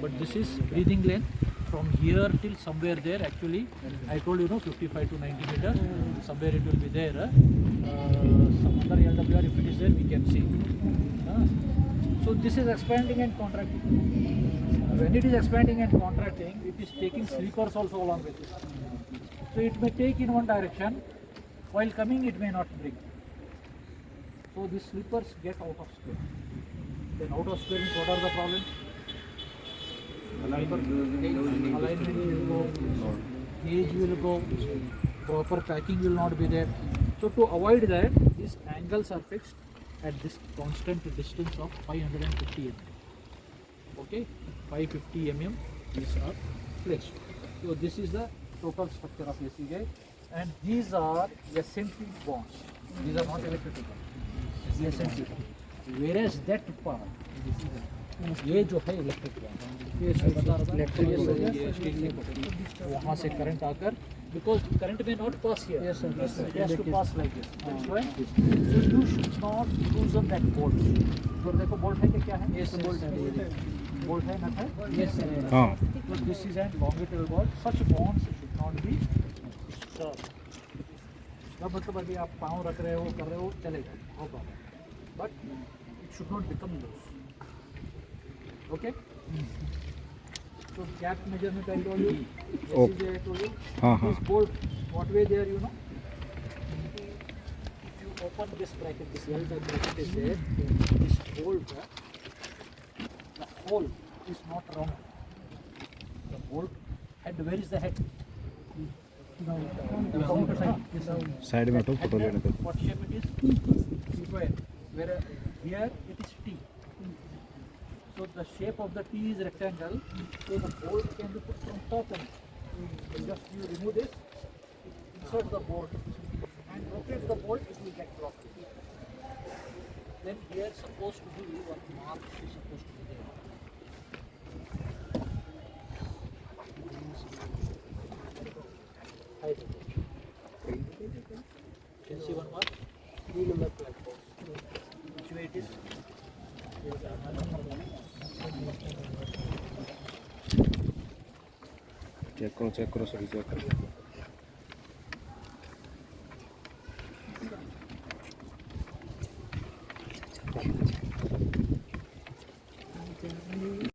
but this is breathing lane from here till somewhere there. Actually, I told you, 55 to 90 meters. Somewhere it will be there. Some other LWR, if it is there, we can see. So this is expanding and contracting. When it is expanding and contracting, it is taking sleepers also along with it. So it may take in one direction, while coming it may not bring. So these sleepers get out of square. Then out of square means what are the problems? Alignment will go, gauge will go, proper packing will not be there. So to avoid that, these angles are fixed at this constant distance of 550 mm. Okay, 550 mm these are placed. So this is the total structure of AC gate, and these are eccentric bonds. These are not electrical bonds. Eccentric. Whereas that part, ये जो है electric bond, वहाँ से current आकर, because current may not pass here. Yes, sir. It has to pass like this. That's why. So you should not loosen that bolt. और देखो bolt है कि क्या है? Yes, bolt है. Bolt है ना है? Yes, sir. हाँ. So this is an longitudinal bolt. Such bonds should not be disturbed. इसका मतलब अभी आप पाँव रख रहे हो, कर रहे हो, चलेगा, होगा. But it should not become loose. Okay? So gap measurement I told you. Oh. SCJ I told you. Uh-huh. This bolt, what way there, If you open this bracket, this L type bracket is there. This bolt, the hole is not round. The bolt head, where is the head? The counter side. Side में तो photo लेने को. What shape it is? Square. Where here it is T. So the shape of the T is rectangle. So the bolt can be put from top on it. Just you remove this, insert the bolt, and rotate the bolt. It will get blocked. Then here supposed to be one mark is supposed to be there. Hide it. Can you see one mark? 3 number platform. Which way it is? Check करो सभी check करो.